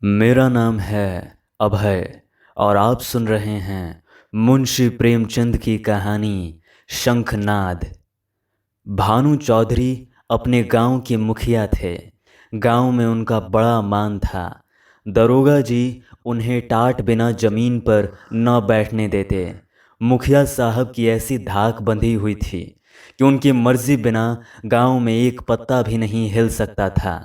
मेरा नाम है अभय और आप सुन रहे हैं मुंशी प्रेमचंद की कहानी शंखनाद। भानु चौधरी अपने गांव के मुखिया थे। गांव में उनका बड़ा मान था। दरोगा जी उन्हें टाट बिना जमीन पर न बैठने देते। मुखिया साहब की ऐसी धाक बंधी हुई थी कि उनकी मर्जी बिना गांव में एक पत्ता भी नहीं हिल सकता था।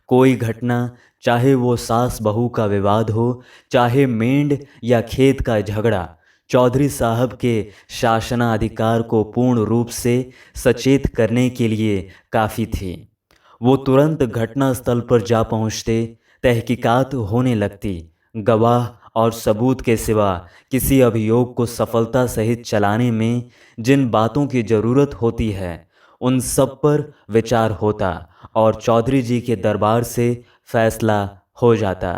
कोई घटना, चाहे वो सास बहू का विवाद हो, चाहे मेंढ या खेत का झगड़ा, चौधरी साहब के शासनाधिकार को पूर्ण रूप से सचेत करने के लिए काफ़ी थी। वो तुरंत घटनास्थल पर जा पहुंचते, तहकीकात होने लगती। गवाह और सबूत के सिवा किसी अभियोग को सफलता सहित चलाने में जिन बातों की ज़रूरत होती है उन सब पर विचार होता और चौधरी जी के दरबार से फैसला हो जाता।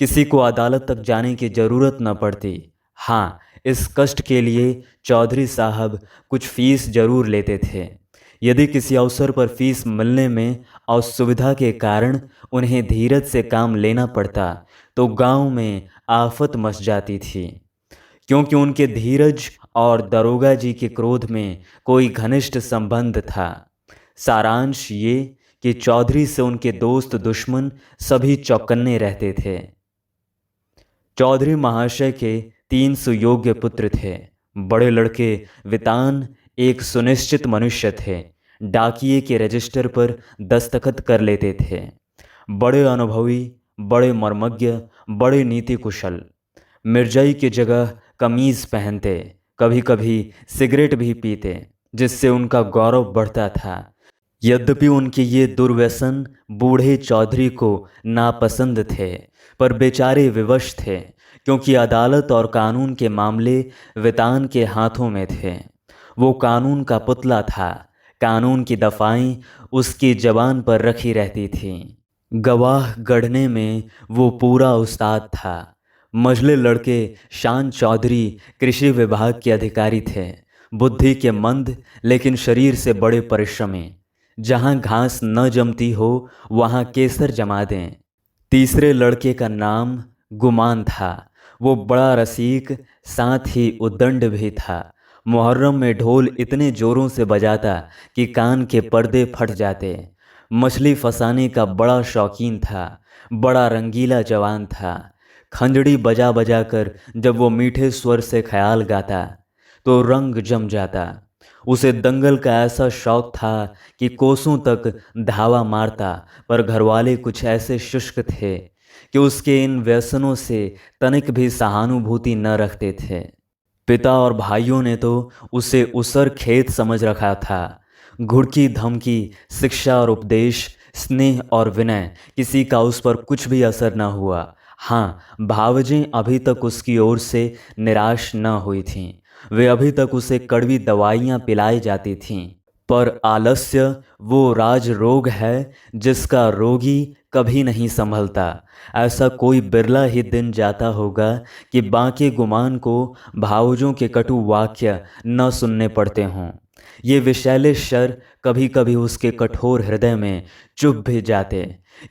किसी को अदालत तक जाने की ज़रूरत न पड़ती। हाँ, इस कष्ट के लिए चौधरी साहब कुछ फीस जरूर लेते थे। यदि किसी अवसर पर फीस मिलने में असुविधा के कारण उन्हें धीरज से काम लेना पड़ता तो गांव में आफत मच जाती थी, क्योंकि उनके धीरज और दरोगा जी के क्रोध में कोई घनिष्ठ संबंध था। सारांश ये कि चौधरी से उनके दोस्त दुश्मन सभी चौकन्ने रहते थे। चौधरी महाशय के 3 सुयोग्य पुत्र थे। बड़े लड़के वितान एक सुनिश्चित मनुष्य थे। डाकिए के रजिस्टर पर दस्तखत कर लेते थे। बड़े अनुभवी, बड़े मर्मज्ञ, बड़े नीति कुशल। मिर्जाई की जगह कमीज पहनते, कभी कभी सिगरेट भी पीते, जिससे उनका गौरव बढ़ता था। यद्यपि उनके ये दुर्व्यसन बूढ़े चौधरी को नापसंद थे, पर बेचारे विवश थे, क्योंकि अदालत और कानून के मामले वितान के हाथों में थे। वो कानून का पुतला था। कानून की दफाएं उसकी जबान पर रखी रहती थीं। गवाह गढ़ने में वो पूरा उस्ताद था। मझले लड़के शान चौधरी कृषि विभाग के अधिकारी थे। बुद्धि के मंद लेकिन शरीर से बड़े परिश्रमी। जहाँ घास न जमती हो वहाँ केसर जमा दें। तीसरे लड़के का नाम गुमान था। वो बड़ा रसीक, साथ ही उद्दंड भी था। मुहर्रम में ढोल इतने जोरों से बजाता कि कान के पर्दे फट जाते। मछली फंसाने का बड़ा शौकीन था। बड़ा रंगीला जवान था। खंजड़ी बजा बजा कर जब वो मीठे स्वर से ख्याल गाता तो रंग जम जाता। उसे दंगल का ऐसा शौक था कि कोसों तक धावा मारता, पर घरवाले कुछ ऐसे शुष्क थे कि उसके इन व्यसनों से तनिक भी सहानुभूति न रखते थे। पिता और भाइयों ने तो उसे उसर खेत समझ रखा था। घुड़की धमकी, शिक्षा और उपदेश, स्नेह और विनय, किसी का उस पर कुछ भी असर न हुआ। हाँ, भावजें अभी तक उसकी ओर से निराश न हुई थीं। वे अभी तक उसे कड़वी दवाइयाँ पिलाई जाती थीं। पर आलस्य वो राज रोग है जिसका रोगी कभी नहीं संभलता। ऐसा कोई बिरला ही दिन जाता होगा कि बांके गुमान को भावजों के कटु वाक्य न सुनने पड़ते हों। ये विषैले शर कभी कभी उसके कठोर हृदय में चुभ भी जाते,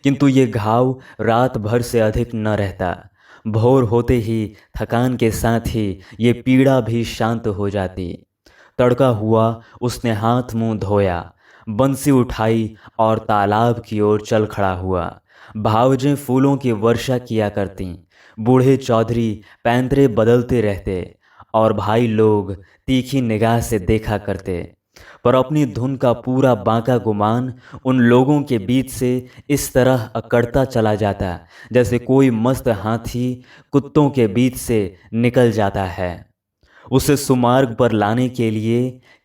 किंतु ये घाव रात भर से अधिक न रहता। भोर होते ही थकान के साथ ही ये पीड़ा भी शांत हो जाती। तड़का हुआ, उसने हाथ मुंह धोया, बंसी उठाई और तालाब की ओर चल खड़ा हुआ। भावजें फूलों की वर्षा किया करतीं। बूढ़े चौधरी पैंतरे बदलते रहते और भाई लोग तीखी निगाह से देखा करते। पर अपनी धुन का पूरा बांका गुमान उन लोगों के बीच से इस तरह अकड़ता चला जाता जैसे कोई मस्त हाथी कुत्तों के बीच से निकल जाता है। उसे सुमार्ग पर लाने के लिए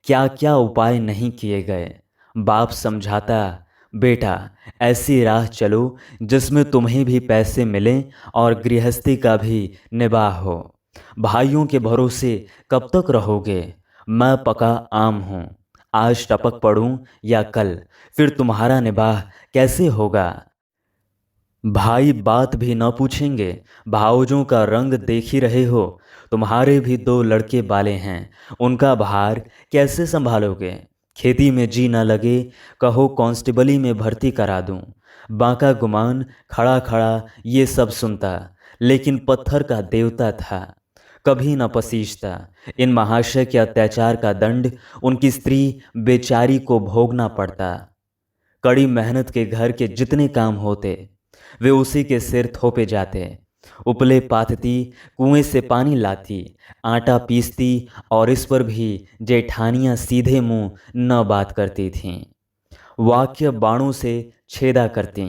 क्या क्या उपाय नहीं किए गए। बाप समझाता, बेटा ऐसी राह चलो जिसमें तुम्हें भी पैसे मिलें और गृहस्थी का भी निबाह हो। भाइयों के भरोसे कब तक रहोगे? मैं पका आम हूँ। आज टपक पड़ूं या कल, फिर तुम्हारा निबाह कैसे होगा? भाई बात भी न पूछेंगे। भावजों का रंग देख ही रहे हो। तुम्हारे भी 2 लड़के बाले हैं, उनका भार कैसे संभालोगे? खेती में जी न लगे, कहो कांस्टेबली में भर्ती करा दूं। बांका गुमान खड़ा खड़ा ये सब सुनता, लेकिन पत्थर का देवता था, कभी न पसीजता। इन महाशय के अत्याचार का दंड उनकी स्त्री बेचारी को भोगना पड़ता। कड़ी मेहनत के घर के जितने काम होते वे उसी के सिर थोपे जाते। उपले पाथती, कुएं से पानी लाती, आटा पीसती, और इस पर भी जेठानियां सीधे मुंह न बात करती थीं, वाक्य बाणों से छेदा करती।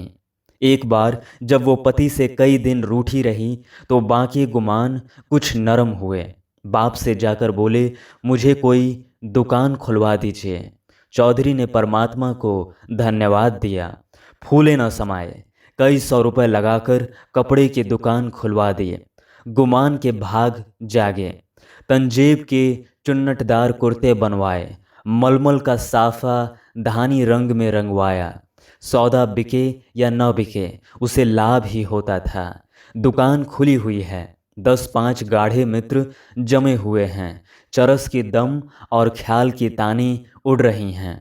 एक बार जब वो पति से कई दिन रूठी रही तो बाकी गुमान कुछ नरम हुए। बाप से जाकर बोले, मुझे कोई दुकान खुलवा दीजिए। चौधरी ने परमात्मा को धन्यवाद दिया। फूले न समाये, कई 100 रुपए लगाकर कपड़े की दुकान खुलवा दिए। गुमान के भाग जागे। तंजेब के चुन्नटदार कुर्ते बनवाए, मलमल का साफा धानी रंग में रंगवाया। सौदा बिके या न बिके उसे लाभ ही होता था। दुकान खुली हुई है, 10-5 गाढ़े मित्र जमे हुए हैं। चरस की दम और ख्याल की ताने उड़ रही हैं।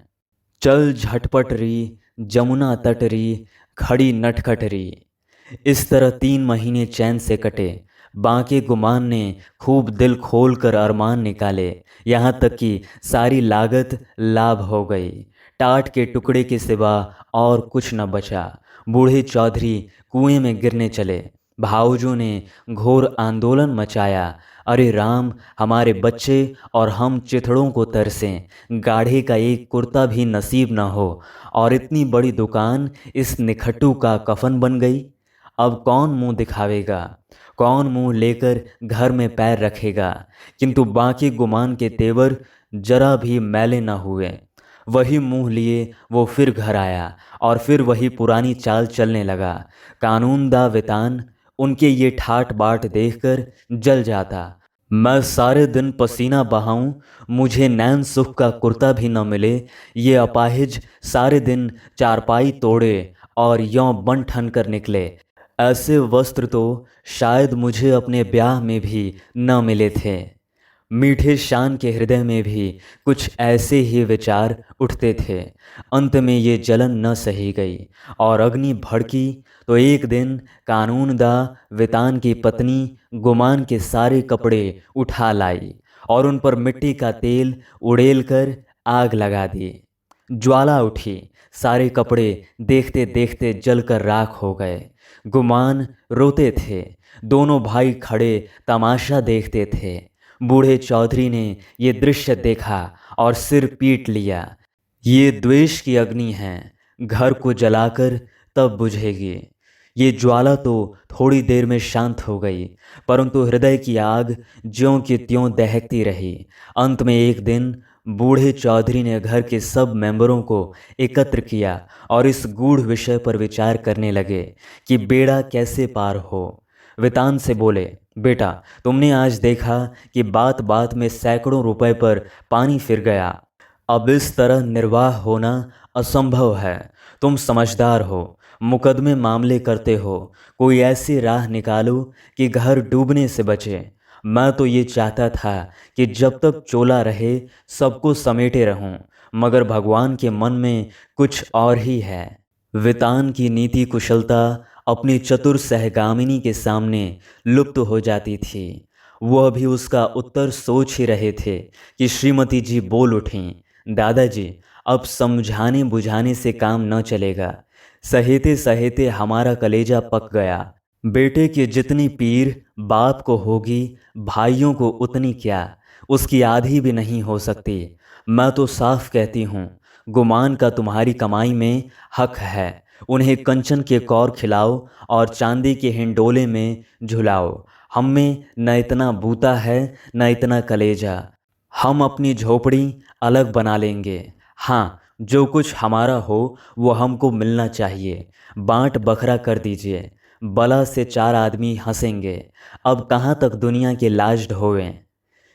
चल झटपट री, जमुना तट री, खड़ी नटखट री। इस तरह 3 महीने चैन से कटे। बांके गुमान ने खूब दिल खोल कर अरमान निकाले, यहाँ तक कि सारी लागत लाभ हो गई। टाट के टुकड़े के सिवा और कुछ न बचा। बूढ़े चौधरी कुएं में गिरने चले। भाऊजों ने घोर आंदोलन मचाया। अरे राम, हमारे बच्चे और हम चिथड़ों को तरसें, गाढ़े का एक कुर्ता भी नसीब न हो, और इतनी बड़ी दुकान इस निखट्टू का कफन बन गई। अब कौन मुंह दिखावेगा, कौन मुंह लेकर घर में पैर रखेगा। किंतु बाकी गुमान के तेवर जरा भी मैले न हुए। वही मुंह लिए वो फिर घर आया और फिर वही पुरानी चाल चलने लगा। कानून दा वेतान उनके ये ठाट बाट देखकर जल जाता। मैं सारे दिन पसीना बहाऊं, मुझे नैन सुख का कुर्ता भी न मिले। ये अपाहिज सारे दिन चारपाई तोड़े और यों बन ठन कर निकले। ऐसे वस्त्र तो शायद मुझे अपने ब्याह में भी न मिले थे। मीठे शान के हृदय में भी कुछ ऐसे ही विचार उठते थे। अंत में ये जलन न सही गई और अग्नि भड़की तो एक दिन कानूनदा वेतान की पत्नी गुमान के सारे कपड़े उठा लाई और उन पर मिट्टी का तेल उड़ेल कर आग लगा दी। ज्वाला उठी, सारे कपड़े देखते देखते जलकर राख हो गए। गुमान रोते थे, दोनों भाई खड़े तमाशा देखते थे। बूढ़े चौधरी ने ये दृश्य देखा और सिर पीट लिया। ये द्वेष की अग्नि है, घर को जलाकर तब बुझेगी। ये ज्वाला तो थोड़ी देर में शांत हो गई, परंतु हृदय की आग ज्यों की त्यों दहकती रही। अंत में एक दिन बूढ़े चौधरी ने घर के सब मेंबरों को एकत्र किया और इस गूढ़ विषय पर विचार करने लगे कि बेड़ा कैसे पार हो। वेतान से बोले, बेटा, तुमने आज देखा कि बात बात में सैकड़ों रुपए पर पानी फिर गया। अब इस तरह निर्वाह होना असंभव है। तुम समझदार हो, मुकदमे मामले करते हो, कोई ऐसी राह निकालो कि घर डूबने से बचे। मैं तो ये चाहता था कि जब तक चोला रहे सबको समेटे रहूं, मगर भगवान के मन में कुछ और ही है। वेतान की नीति कुशलता अपनी चतुर सहगामिनी के सामने लुप्त हो जाती थी। वह भी उसका उत्तर सोच ही रहे थे कि श्रीमती जी बोल उठीं, दादाजी, अब समझाने बुझाने से काम न चलेगा। सहेते सहेते हमारा कलेजा पक गया। बेटे की जितनी पीर बाप को होगी, भाइयों को उतनी क्या, उसकी आधी भी नहीं हो सकती। मैं तो साफ कहती हूँ, गुमान का तुम्हारी कमाई में हक है। उन्हें कंचन के कौर खिलाओ और चांदी के हिंडोले में झुलाओ। हम में न इतना बूता है न इतना कलेजा। हम अपनी झोपड़ी अलग बना लेंगे। हाँ, जो कुछ हमारा हो वो हमको मिलना चाहिए। बांट बखरा कर दीजिए, बला से 4 आदमी हंसेंगे। अब कहाँ तक दुनिया के लाज ढोवें।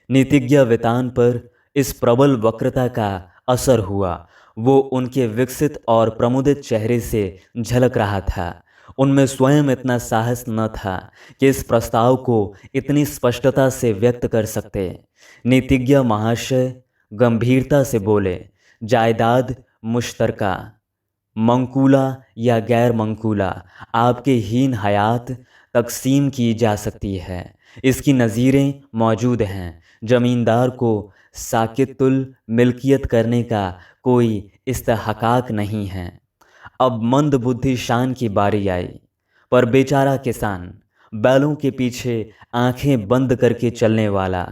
नीतिज्ञ वेतान पर इस प्रबल वक्रता का असर हुआ। वो उनके विकसित और प्रमुदित चेहरे से झलक रहा था। उनमें स्वयं इतना साहस न था कि इस प्रस्ताव को इतनी स्पष्टता से व्यक्त कर सकते। नीतिज्ञ महाशय गंभीरता से बोले, जायदाद मुश्तरका। मंकूला या गैर मंकूला आपके हीन हयात तकसीम की जा सकती है। इसकी नज़ीरें मौजूद हैं। ज़मींदार को साकितुल मिल्कियत करने का कोई इस्तहकाक नहीं है। अब मंद बुद्धि शान की बारी आई, पर बेचारा किसान, बैलों के पीछे आंखें बंद करके चलने वाला,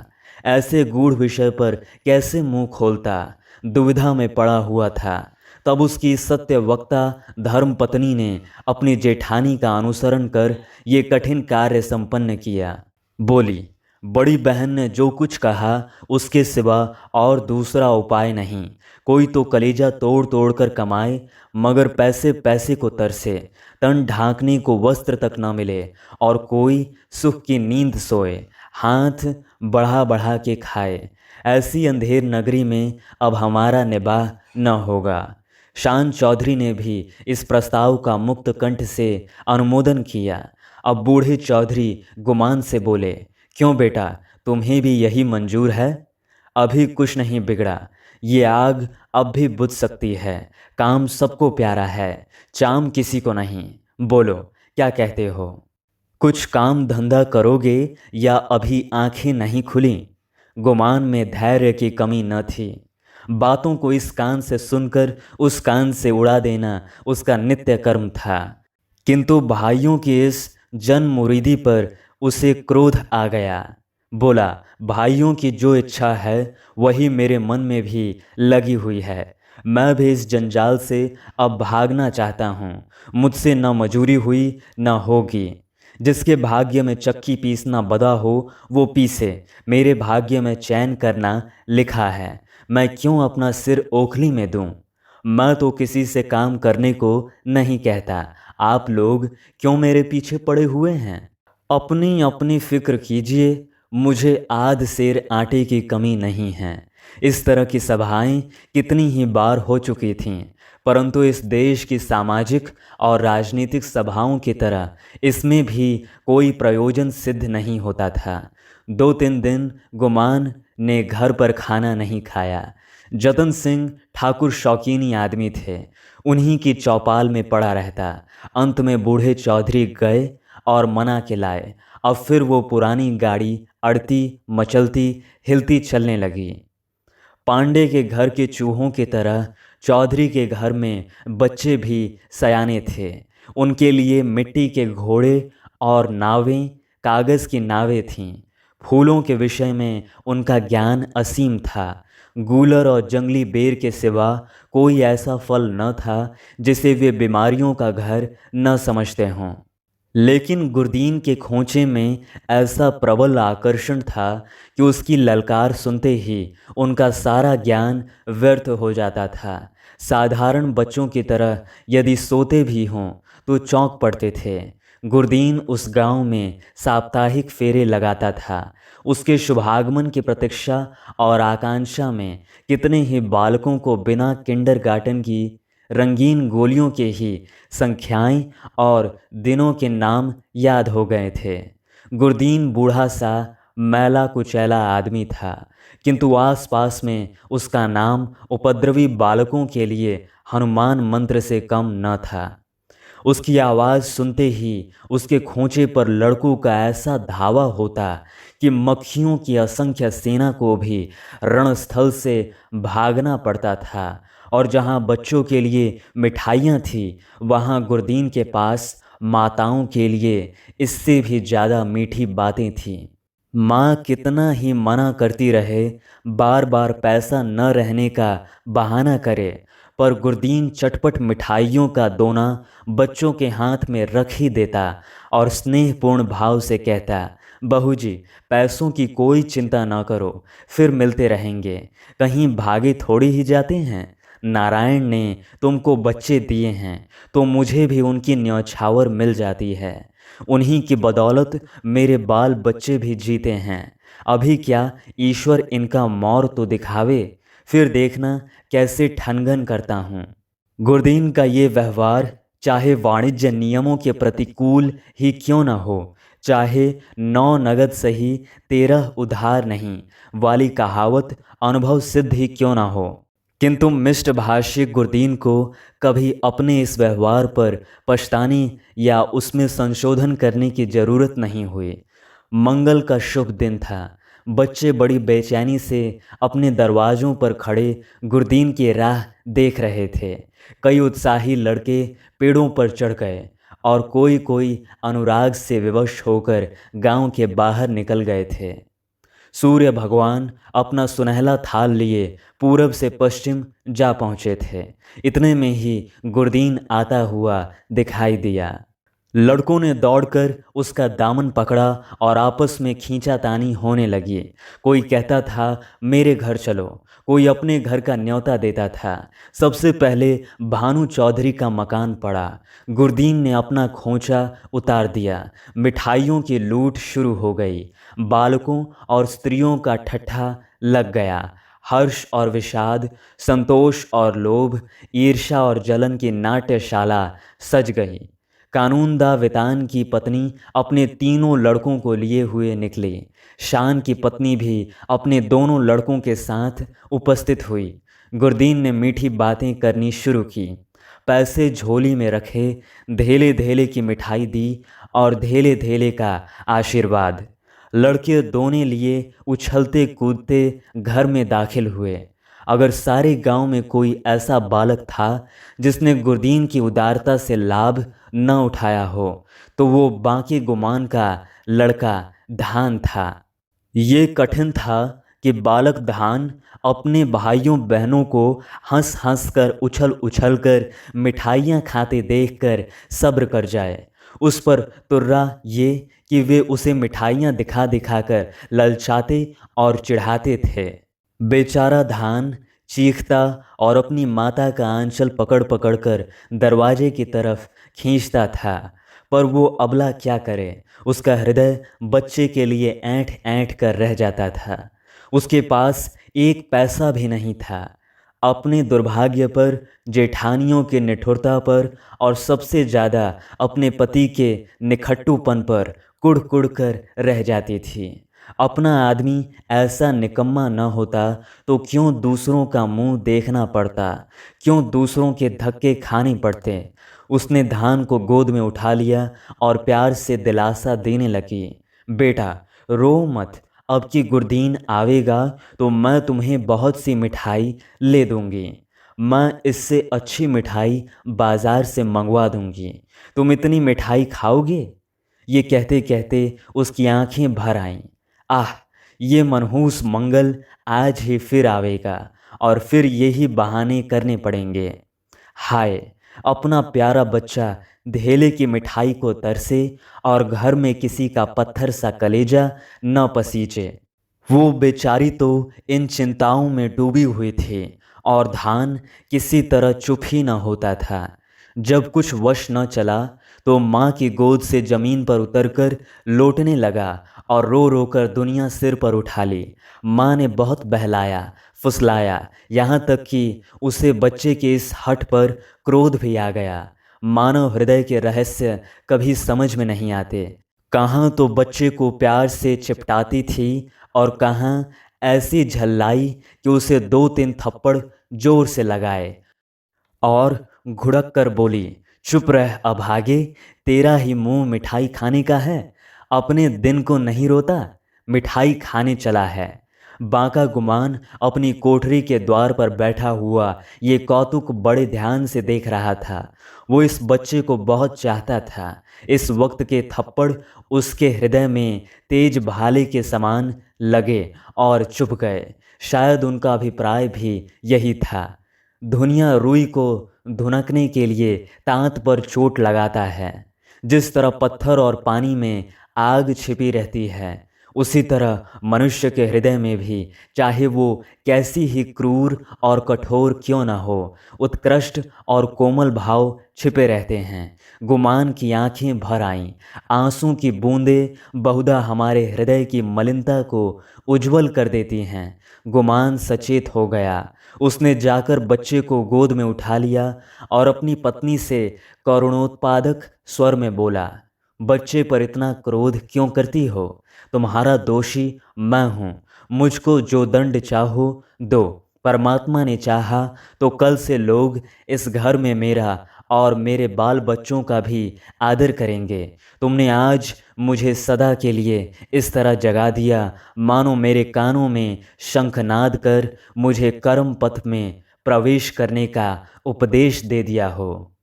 ऐसे गूढ़ विषय पर कैसे मुंह खोलता, दुविधा में पड़ा हुआ था। तब उसकी सत्यवक्ता धर्मपत्नी ने अपनी जेठानी का अनुसरण कर ये कठिन कार्य संपन्न किया। बोली, बड़ी बहन ने जो कुछ कहा उसके सिवा और दूसरा उपाय नहीं। कोई तो कलेजा तोड़ तोड़ कर कमाए, मगर पैसे पैसे को तरसे, तन ढांकने को वस्त्र तक न मिले, और कोई सुख की नींद सोए, हाथ बढ़ा बढ़ा के खाए। ऐसी अंधेर नगरी में अब हमारा निबाह न होगा। शान चौधरी ने भी इस प्रस्ताव का मुक्त कंठ से अनुमोदन किया। अब बूढ़े चौधरी गुमान से बोले, क्यों बेटा, तुम्हें भी यही मंजूर है? अभी कुछ नहीं बिगड़ा, ये आग अब भी बुझ सकती है। काम सबको प्यारा है, चाम किसी को नहीं। बोलो, क्या कहते हो? कुछ काम धंधा करोगे या अभी आंखें नहीं खुली? गुमान में धैर्य की कमी न थी। बातों को इस कान से सुनकर उस कान से उड़ा देना उसका नित्य कर्म था। किंतु भाइयों की इस जन मुरीदी पर उसे क्रोध आ गया। बोला, भाइयों की जो इच्छा है वही मेरे मन में भी लगी हुई है। मैं भी इस जंजाल से अब भागना चाहता हूँ। मुझसे न मजूरी हुई न होगी। जिसके भाग्य में चक्की पीसना बदा हो वो पीसे। मेरे भाग्य में चैन करना लिखा है। मैं क्यों अपना सिर ओखली में दूं? मैं तो किसी से काम करने को नहीं कहता। आप लोग क्यों मेरे पीछे पड़े हुए हैं? अपनी अपनी फिक्र कीजिए, मुझे आध सेर आटे की कमी नहीं है। इस तरह की सभाएं कितनी ही बार हो चुकी थीं, परंतु इस देश की सामाजिक और राजनीतिक सभाओं की तरह इसमें भी कोई प्रयोजन सिद्ध नहीं होता था। 2-3 दिन गुमान ने घर पर खाना नहीं खाया। जतन सिंह ठाकुर शौकीनी आदमी थे, उन्हीं की चौपाल में पड़ा रहता। अंत में बूढ़े चौधरी गए और मना के लाए। अब फिर वो पुरानी गाड़ी अड़ती मचलती हिलती चलने लगी। पांडे के घर के चूहों की तरह चौधरी के घर में बच्चे भी सयाने थे। उनके लिए मिट्टी के घोड़े और नावें, कागज़ की नावें थीं। फूलों के विषय में उनका ज्ञान असीम था। गूलर और जंगली बेर के सिवा कोई ऐसा फल न था जिसे वे बीमारियों का घर न समझते हों। लेकिन गुरदीन के खोंचे में ऐसा प्रबल आकर्षण था कि उसकी ललकार सुनते ही उनका सारा ज्ञान व्यर्थ हो जाता था। साधारण बच्चों की तरह यदि सोते भी हों तो चौंक पड़ते थे। गुरदीन उस गांव में साप्ताहिक फेरे लगाता था। उसके शुभागमन की प्रतीक्षा और आकांक्षा में कितने ही बालकों को बिना किंडरगार्टन की रंगीन गोलियों के ही संख्याएं और दिनों के नाम याद हो गए थे। गुरदीन बूढ़ा सा मैला कुचैला आदमी था, किंतु आसपास में उसका नाम उपद्रवी बालकों के लिए हनुमान मंत्र से कम न था। उसकी आवाज़ सुनते ही उसके खोंचे पर लड़कों का ऐसा धावा होता कि मक्खियों की असंख्य सेना को भी रणस्थल से भागना पड़ता था। और जहाँ बच्चों के लिए मिठाइयाँ थीं, वहाँ गुरदीन के पास माताओं के लिए इससे भी ज़्यादा मीठी बातें थीं। माँ कितना ही मना करती रहे, बार बार पैसा न रहने का बहाना करे, पर गुरदीन चटपट मिठाइयों का दोना बच्चों के हाथ में रख ही देता और स्नेहपूर्ण भाव से कहता, बहू जी, पैसों की कोई चिंता ना करो, फिर मिलते रहेंगे। कहीं भागे थोड़ी ही जाते हैं। नारायण ने तुमको बच्चे दिए हैं तो मुझे भी उनकी न्यौछावर मिल जाती है। उन्हीं की बदौलत मेरे बाल बच्चे भी जीते हैं। अभी क्या ईश्वर इनका मौर तो दिखावे, फिर देखना कैसे ठनगन करता हूँ। गुरदीन का ये व्यवहार चाहे वाणिज्य नियमों के प्रतिकूल ही क्यों न हो, चाहे 9 नगद सही 13 उधार नहीं वाली कहावत अनुभव सिद्ध ही क्यों न हो, किंतु मिष्टभाषी गुरदीन को कभी अपने इस व्यवहार पर पछताने या उसमें संशोधन करने की जरूरत नहीं हुई। मंगल का शुभ दिन था। बच्चे बड़ी बेचैनी से अपने दरवाजों पर खड़े गुरदीन की राह देख रहे थे। कई उत्साही लड़के पेड़ों पर चढ़ गए और कोई कोई अनुराग से विवश होकर गांव के बाहर निकल गए थे। सूर्य भगवान अपना सुनहला थाल लिए पूरब से पश्चिम जा पहुँचे थे। इतने में ही गुरदीन आता हुआ दिखाई दिया। लड़कों ने दौड़कर उसका दामन पकड़ा और आपस में खींचातानी होने लगी। कोई कहता था मेरे घर चलो, कोई अपने घर का न्योता देता था। सबसे पहले भानु चौधरी का मकान पड़ा। गुरदीन ने अपना खोंचा उतार दिया। मिठाइयों की लूट शुरू हो गई। बालकों और स्त्रियों का ठट्ठा लग गया। हर्ष और विषाद, संतोष और लोभ, ईर्ष्या और जलन की नाट्यशाला सज गई। कानूनदा वितान की पत्नी अपने तीनों लड़कों को लिए हुए निकली। शान की पत्नी भी अपने दोनों लड़कों के साथ उपस्थित हुई। गुरदीन ने मीठी बातें करनी शुरू की। पैसे झोली में रखे, धेले धेले की मिठाई दी और धेले धेले का आशीर्वाद। लड़के दोने लिए उछलते कूदते घर में दाखिल हुए। अगर सारे गांव में कोई ऐसा बालक था जिसने गुरदीन की उदारता से लाभ न उठाया हो तो वो बांके गुमान का लड़का धान था। ये कठिन था कि बालक धान अपने भाइयों बहनों को हंस हंस कर उछल उछल कर मिठाइयाँ खाते देखकर सब्र कर जाए। उस पर तुर्रा ये कि वे उसे मिठाइयाँ दिखा दिखाकर ललचाते और चिढ़ाते थे। बेचारा धान चीखता और अपनी माता का आंचल पकड़ पकड़ कर दरवाजे की तरफ खींचता था, पर वो अबला क्या करे। उसका हृदय बच्चे के लिए ऐंठ ऐंठ कर रह जाता था। उसके पास एक पैसा भी नहीं था। अपने दुर्भाग्य पर, जेठानियों के निठुरता पर और सबसे ज़्यादा अपने पति के निखट्टूपन पर कुढ़ कुढ़ कर रह जाती थी। अपना आदमी ऐसा निकम्मा न होता तो क्यों दूसरों का मुंह देखना पड़ता, क्यों दूसरों के धक्के खाने पड़ते। उसने धान को गोद में उठा लिया और प्यार से दिलासा देने लगी, बेटा रो मत, अब की गुरदीन आवेगा तो मैं तुम्हें बहुत सी मिठाई ले दूंगी। मैं इससे अच्छी मिठाई बाजार से मंगवा दूंगी। तुम इतनी मिठाई खाओगे? ये कहते कहते उसकी आंखें भर आईं। आह, ये मनहूस मंगल आज ही फिर आवेगा और फिर यही बहाने करने पड़ेंगे। हाय, अपना प्यारा बच्चा धेले की मिठाई को तरसे और घर में किसी का पत्थर सा कलेजा न पसीजे। वो बेचारी तो इन चिंताओं में डूबी हुई थी और धान किसी तरह चुप ही न होता था। जब कुछ वश न चला तो माँ की गोद से ज़मीन पर उतरकर लौटने लगा और रो रो कर दुनिया सिर पर उठा ली। माँ ने बहुत बहलाया फुसलाया, यहाँ तक कि उसे बच्चे के इस हठ पर क्रोध भी आ गया। मानव हृदय के रहस्य कभी समझ में नहीं आते। कहाँ तो बच्चे को प्यार से चिपटाती थी और कहाँ ऐसी झल्लाई कि उसे 2-3 थप्पड़ जोर से लगाए और घुड़क कर बोली, चुप रह अभागे, तेरा ही मुंह मिठाई खाने का है। अपने दिन को नहीं रोता, मिठाई खाने चला है। बांका गुमान अपनी कोठरी के द्वार पर बैठा हुआ ये कौतुक बड़े ध्यान से देख रहा था। वो इस बच्चे को बहुत चाहता था। इस वक्त के थप्पड़ उसके हृदय में तेज भाले के समान लगे और चुभ गए। शायद उनका अभिप्राय भी यही था। धुनिया रुई को धुनकने के लिए तांत पर चोट लगाता है। जिस तरह पत्थर और पानी में आग छिपी रहती है, उसी तरह मनुष्य के हृदय में भी, चाहे वो कैसी ही क्रूर और कठोर क्यों न हो, उत्कृष्ट और कोमल भाव छिपे रहते हैं। गुमान की आंखें भर आईं। आंसू की बूंदें बहुधा हमारे हृदय की मलिनता को उज्जवल कर देती हैं। गुमान सचेत हो गया। उसने जाकर बच्चे को गोद में उठा लिया और अपनी पत्नी से करुणोत्पादक स्वर में बोला, बच्चे पर इतना क्रोध क्यों करती हो? तुम्हारा दोषी मैं हूँ। मुझको जो दंड चाहो दो, परमात्मा ने चाहा तो कल से लोग इस घर में मेरा और मेरे बाल बच्चों का भी आदर करेंगे। तुमने आज मुझे सदा के लिए इस तरह जगा दिया मानो मेरे कानों में शंखनाद कर मुझे कर्म पथ में प्रवेश करने का उपदेश दे दिया हो।